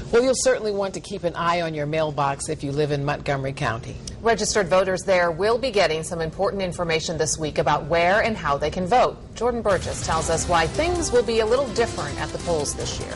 Well, you'll certainly want to keep an eye on your mailbox if you live in Montgomery County. Registered voters there will be getting some important information this week about where and how they can vote. Jordan Burgess tells us why things will be a little different at the polls this year.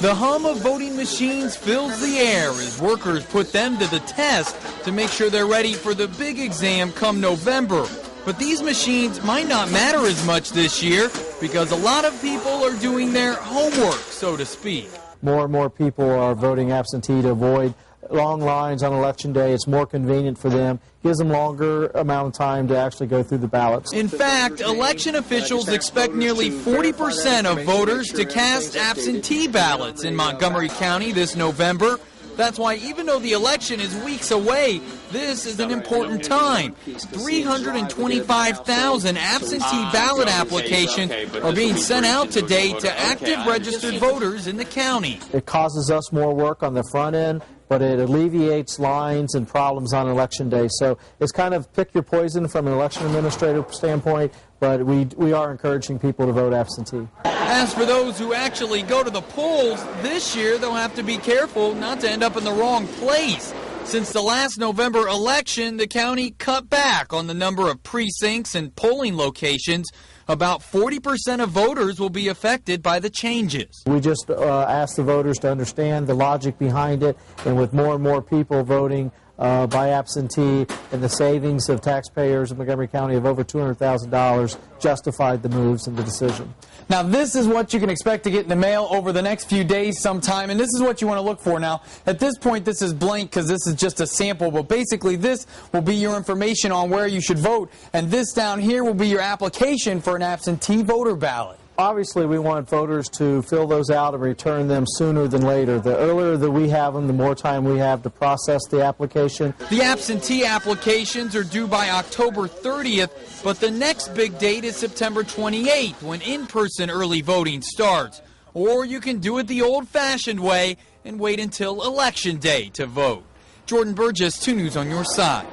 The hum of voting machines fills the air as workers put them to the test to make sure they're ready for the big exam come November. But these machines might not matter as much this year because a lot of people are doing their homework, so to speak. More and more people are voting absentee to avoid long lines on Election Day. It's more convenient for them. Gives them longer amount of time to actually go through the ballots. In fact, election officials expect nearly 40% of voters to cast absentee ballots in Montgomery County this November. That's why even though the election is weeks away, this is an important time. 325,000 absentee ballot applications are being sent out today to active registered voters in the county. It causes us more work on the front end, but it alleviates lines and problems on Election Day. So it's kind of pick your poison from an election administrative standpoint, but we are encouraging people to vote absentee. As for those who actually go to the polls, this year they'll have to be careful not to end up in the wrong place. Since the last November election, the county cut back on the number of precincts and polling locations. About 40% of voters will be affected by the changes. We just asked the voters to understand the logic behind it, and with more and more people voting by absentee and the savings of taxpayers in Montgomery County of over $200,000 justified the moves and the decision. Now, this is what you can expect to get in the mail over the next few days sometime, and this is what you want to look for. Now, at this point, this is blank because this is just a sample, but basically this will be your information on where you should vote, and this down here will be your application for an absentee voter ballot. Obviously, we want voters to fill those out and return them sooner than later. The earlier that we have them, the more time we have to process the application. The absentee applications are due by October 30th, but the next big date is September 28th, when in-person early voting starts. Or you can do it the old-fashioned way and wait until Election Day to vote. Jordan Burgess, 2 News on your side.